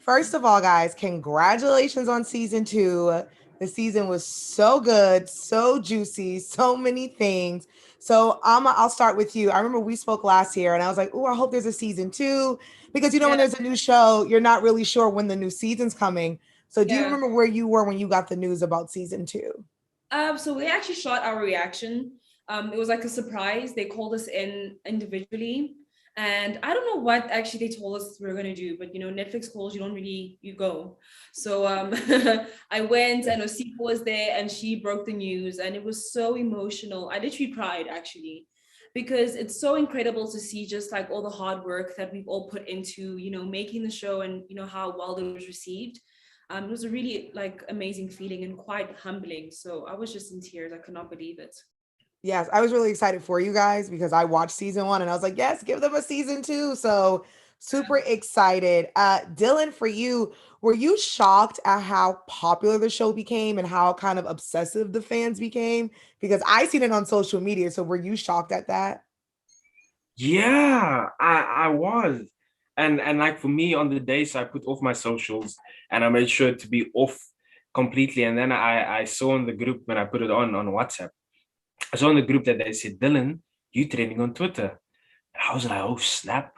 First of all, guys, congratulations on season two. The season was so good, so juicy, so many things. So I'll start with you. I remember we spoke last year and I was like, oh, I hope there's a season two. Because when Yeah, there's a new show, you're not really sure when the new season's coming. So do you yeah. remember where you were when you got the news about season two? So we actually shot our reaction. It was like a surprise. They called us in individually, and I don't know what actually they told us we were gonna do, but Netflix calls, you don't really you go. So I went, and Osika was there, and she broke the news, and it was so emotional. I literally cried actually, because it's so incredible to see just like all the hard work that we've all put into making the show, and how well it was received. It was a really like amazing feeling and quite humbling. So I was just in tears. I could not believe it. Yes, I was really excited for you guys because I watched season one and I was like, yes, give them a season two. So super excited. Dylan, for you, were you shocked at how popular the show became and how kind of obsessive the fans became? Because I seen it on social media. So were you shocked at that? Yeah, I was. And like for me on the days I put off my socials and I made sure to be off completely. And then I saw in the group when I put it on WhatsApp, I saw in the group that they said, Dylan, you trending on Twitter. I was like, oh snap.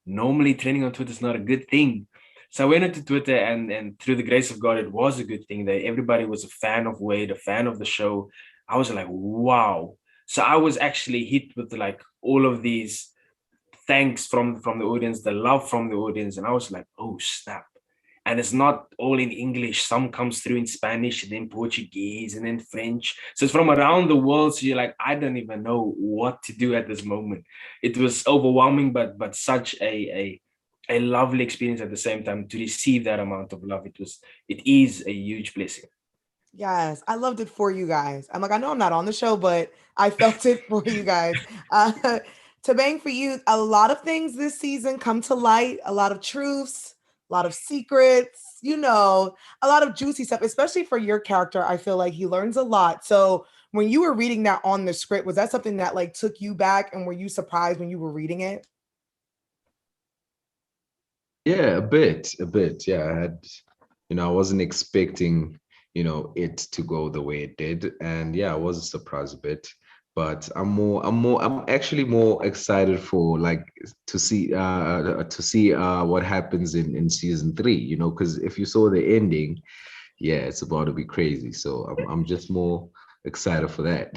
Normally trending on Twitter is not a good thing. So I went into Twitter and through the grace of God, it was a good thing that everybody was a fan of Wade, a fan of the show. I was like, wow. So I was actually hit with like all of these thanks from the audience, the love from the audience. And I was like, oh snap. And it's not all in English. Some comes through in Spanish, and then Portuguese, and then French. So it's from around the world. So you're like, I don't even know what to do at this moment. It was overwhelming, but such a lovely experience at the same time to receive that amount of love. It is a huge blessing. Yes, I loved it for you guys. I'm like, I know I'm not on the show, but I felt it for you guys. To bang for you, a lot of things this season come to light, a lot of truths, a lot of secrets, a lot of juicy stuff, especially for your character. I feel like he learns a lot. So when you were reading that on the script, was that something that like took you back and were you surprised when you were reading it? Yeah, a bit. Yeah, I wasn't expecting, it to go the way it did. And yeah, I was surprised a bit. But I'm actually more excited for like to see what happens in season three, because if you saw the ending, yeah, it's about to be crazy. So I'm just more excited for that.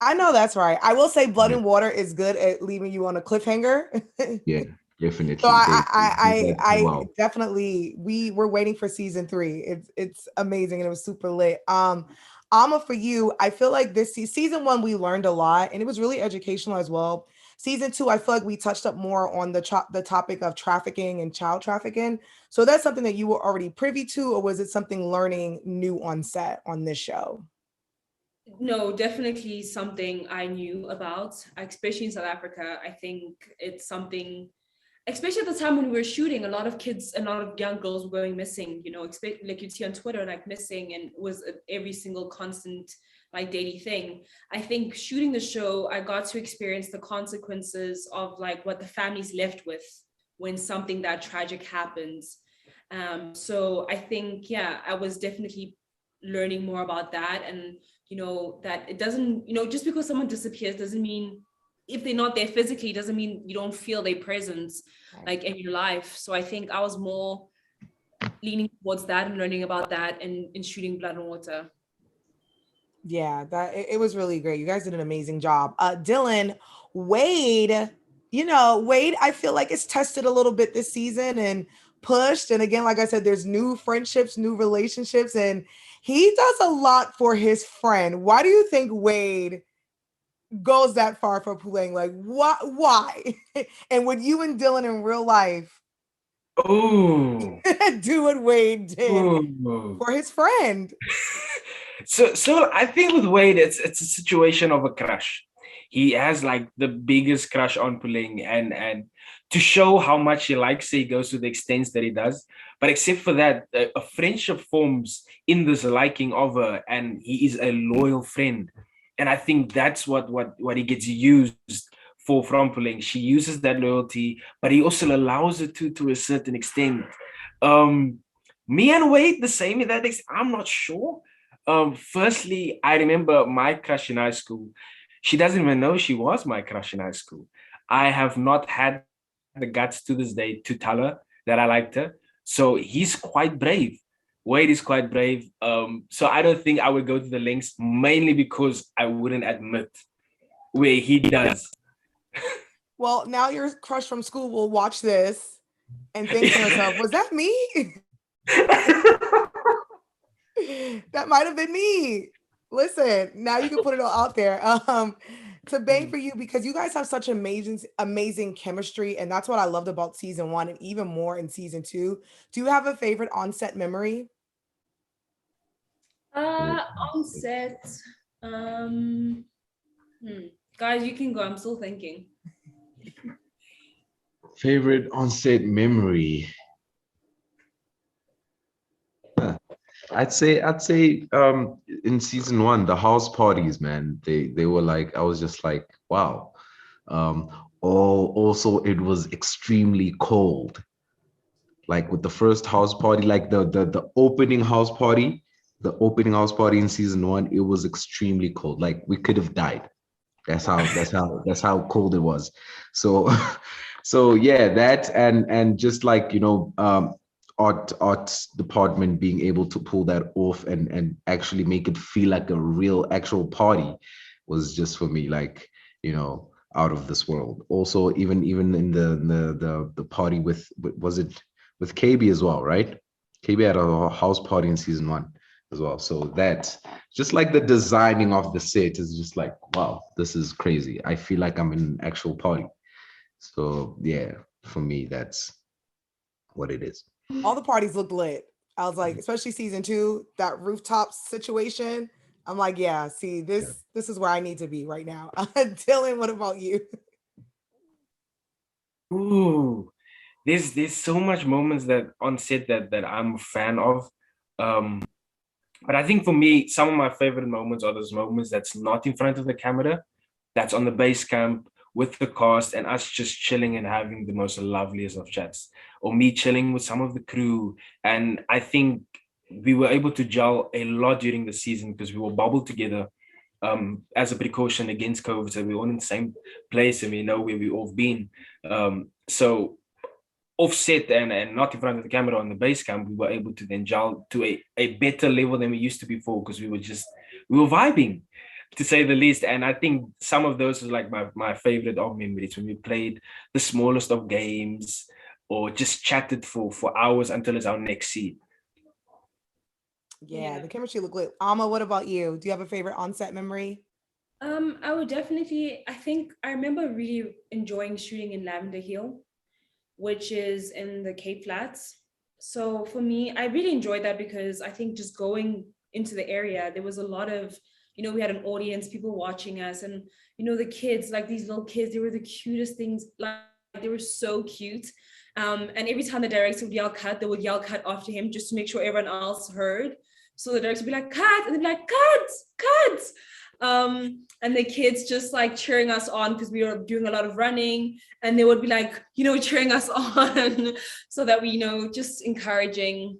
I know that's right. I will say Blood Yeah, and Water is good at leaving you on a cliffhanger. yeah, So definitely. They I that I wow. definitely we were waiting for season three. It's amazing and it was super lit. Alma, for you, I feel like this season one we learned a lot and it was really educational as well. Season two, I feel like we touched up more on the topic of trafficking and child trafficking. So that's something that you were already privy to, or was it something learning new on set on this show? No, definitely something I knew about, especially in South Africa. I think it's something, especially at the time when we were shooting, a lot of kids, a lot of young girls were going missing, like you'd see on Twitter, like missing, and it was every single constant, like daily thing. I think shooting the show, I got to experience the consequences of like what the family's left with when something that tragic happens. So I think, yeah, I was definitely learning more about that. And that it doesn't, just because someone disappears doesn't mean, if they're not there physically, doesn't mean you don't feel their presence Right. like in your life. So I think I was more leaning towards that and learning about that and in shooting Blood and Water. Yeah, it was really great. You guys did an amazing job. Dylan, Wade, Wade, I feel like it's tested a little bit this season and pushed. And again, like I said, there's new friendships, new relationships, and he does a lot for his friend. Why do you think Wade goes that far for Puleng? Like, why? And would you and Dylan in real life Oh, do what Wade did oh. for his friend? So I think with Wade, it's a situation of a crush. He has like the biggest crush on Puleng, and to show how much he likes her, he goes to the extents that he does. But except for that, a friendship forms in this liking of her, and he is a loyal friend. And I think that's what he gets used for from Puleng. She uses that loyalty, but he also allows it to a certain extent. Me and Wade, the same in that I'm not sure. Firstly, I remember my crush in high school. She doesn't even know she was my crush in high school. I have not had the guts to this day to tell her that I liked her. So he's quite brave. Wade is quite brave. So I don't think I would go to the lengths, mainly because I wouldn't admit where he does. Well, now your crush from school will watch this and think to herself, was that me? That might have been me. Listen, now you can put it all out there. To bang for you because you guys have such amazing chemistry, and that's what I loved about season one, and even more in season two. Do you have a favorite on-set memory? On set, um, guys, you can go. I'm still thinking. Favorite on-set memory. I'd say in season one, the house parties, man, they were like, I was just like, wow. Also it was extremely cold. Like with the first house party, like the opening house party, in season one, it was extremely cold. Like we could have died. That's how cold it was. So so yeah, that and just like art department being able to pull that off and actually make it feel like a real actual party was just for me like out of this world. Also even in the party with was it with KB as well, right? KB had a house party in season one as well. So that just like the designing of the set is just like, wow, this is crazy. I feel like I'm in an actual party. So yeah, for me, that's what it is. All the parties looked lit. I was like, especially season two, that rooftop situation. I'm like, yeah, see, this is where I need to be right now. Dylan, what about you? Ooh, there's so much moments that on set that I'm a fan of. Um, but I think for me, some of my favorite moments are those moments that's not in front of the camera, that's on the base camp with the cast and us just chilling and having the most loveliest of chats, or me chilling with some of the crew. And I think we were able to gel a lot during the season because we were bubbled together as a precaution against COVID. So we were all in the same place and we know where we've all been. So offset and not in front of the camera on the base camp, we were able to then gel to a better level than we used to before because we were vibing, to say the least. And I think some of those was like my favorite of memories when we played the smallest of games or just chatted for hours until it's our next scene. Yeah, the chemistry looked lit. Ama, what about you? Do you have a favorite on-set memory? I would definitely, I think I remember really enjoying shooting in Lavender Hill, which is in the Cape Flats. So for me, I really enjoyed that because I think just going into the area, there was a lot of, we had an audience, people watching us, and the kids, like these little kids, they were the cutest things. Like they were so cute. And every time the director would yell cut, they would yell cut after him just to make sure everyone else heard. So the director would be like, cut, and they'd be like, cut, cut. And the kids just like cheering us on because we were doing a lot of running, and they would be like, cheering us on so that we, just encouraging.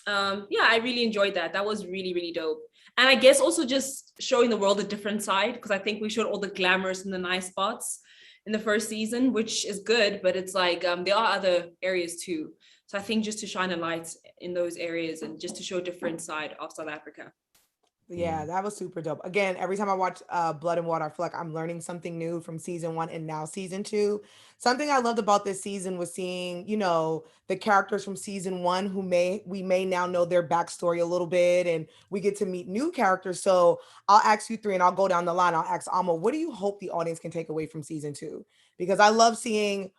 Yeah, I really enjoyed that. That was really, really dope. And I guess also just showing the world a different side, because I think we showed all the glamorous and the nice spots in the first season, which is good, but it's like there are other areas too. So I think just to shine a light in those areas and just to show a different side of South Africa. Yeah, that was super dope. Again, every time I watch Blood and Water, I feel like I'm learning something new from season one and now season two. Something I loved about this season was seeing, the characters from season one who we may now know their backstory a little bit, and we get to meet new characters. So I'll ask you three and I'll go down the line. I'll ask Alma, what do you hope the audience can take away from season two? Because I love seeing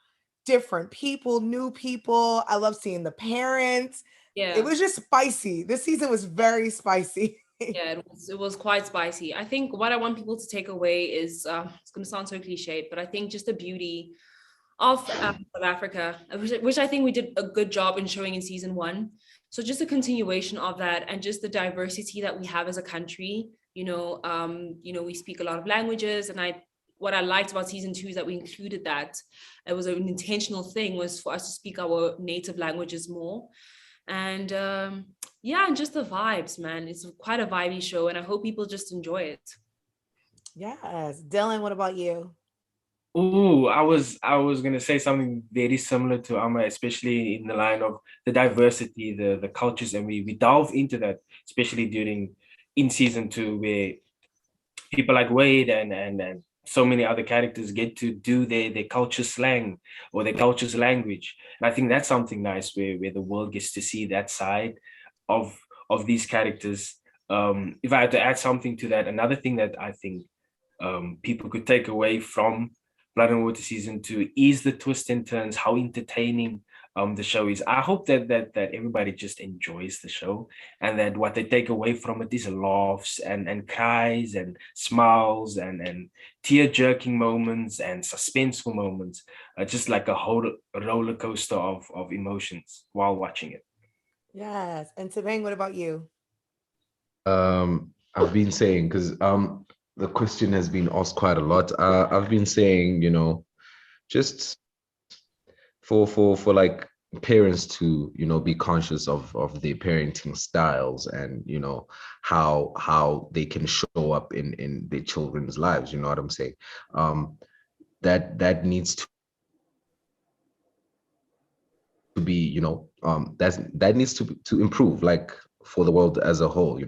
different people, new people. I love seeing the parents. Yeah. It was just spicy. This season was very spicy. Yeah, it was quite spicy. I think what I want people to take away is, it's going to sound so cliched, but I think just the beauty of South Africa, which I think we did a good job in showing in season one. So just a continuation of that, and just the diversity that we have as a country. We speak a lot of languages, and what I liked about season 2 is that we included that. It was an intentional thing, was for us to speak our native languages more. And yeah, and just the vibes, man. It's quite a vibey show, and I hope people just enjoy it. Yes. Dillon, what about you? Oh, I was gonna say something very similar to Ama, especially in the line of the diversity, the cultures, and we delve into that, especially during in season 2, where people like Wade and so many other characters get to do their culture slang or their culture's language. And I think that's something nice where the world gets to see that side of these characters. If I had to add something to that, another thing that I think people could take away from Blood and Water season 2 is the twists and turns, how entertaining the show is. I hope that everybody just enjoys the show, and that what they take away from it is laughs and cries and smiles and tear-jerking moments and suspenseful moments, just like a whole roller coaster of emotions while watching it. Yes. And Thabang, what about you? I've been saying, because the question has been asked quite a lot. I've been saying, just for like parents to, be conscious of their parenting styles, and how they can show up in their children's lives. You know what I'm saying? That needs to be, that needs to improve, like, for the world as a whole.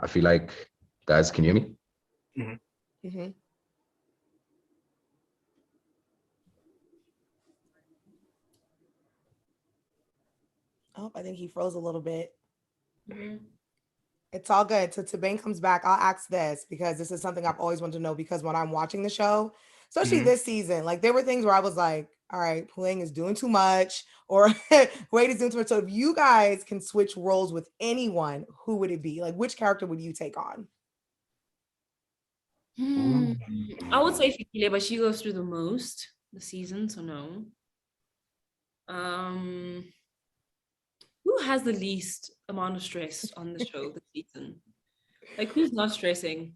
I feel like, guys, can you hear me? Mhm. Mm-hmm. Oh, I think he froze a little bit. Mhm. It's all good. So Thabang comes back. I'll ask this because this is something I've always wanted to know, because when I'm watching the show, especially Mhm. this season, like there were things where I was like, all right, Puleng is doing too much, or Wade is doing too much. So if you guys can switch roles with anyone, who would it be? Like, which character would you take on? I would say Fikile, but she goes through the most the season, so no. Um, who has the least amount of stress on the show this season? Like, who's not stressing?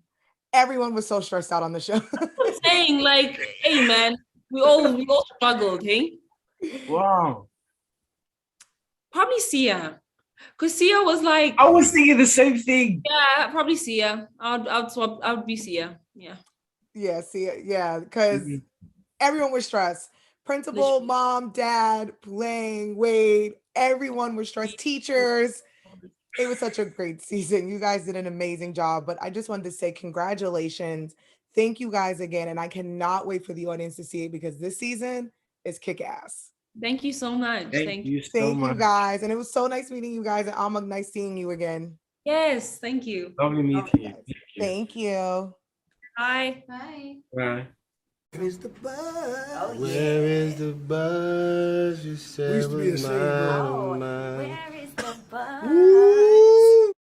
Everyone was so stressed out on the show. I'm saying, like, hey man, we all struggled, hey? Wow. Probably Sia. Because Sia was like, I was thinking the same thing. yeah, probably Sia. I'd swap, I would be Sia. Yeah. Yeah, see, yeah, because Mhm. everyone was stressed. Principal, Literally. mom, dad, Puleng, Wade, everyone was stressed. Teachers. It was such a great season. You guys did an amazing job. But I just wanted to say congratulations. Thank you guys again. And I cannot wait for the audience to see it, because this season is kick ass. Thank you so much. Thank Thank you. you so Thank you much. guys. And it was so nice meeting you guys. And Ama, nice seeing you again. Yes, thank you. Lovely All meeting right, you. guys. Thank you. Thank you. Bye. Bye. Bye. Where is the buzz? Where is the buzz? You said We used to be a was singing group. mine, mine.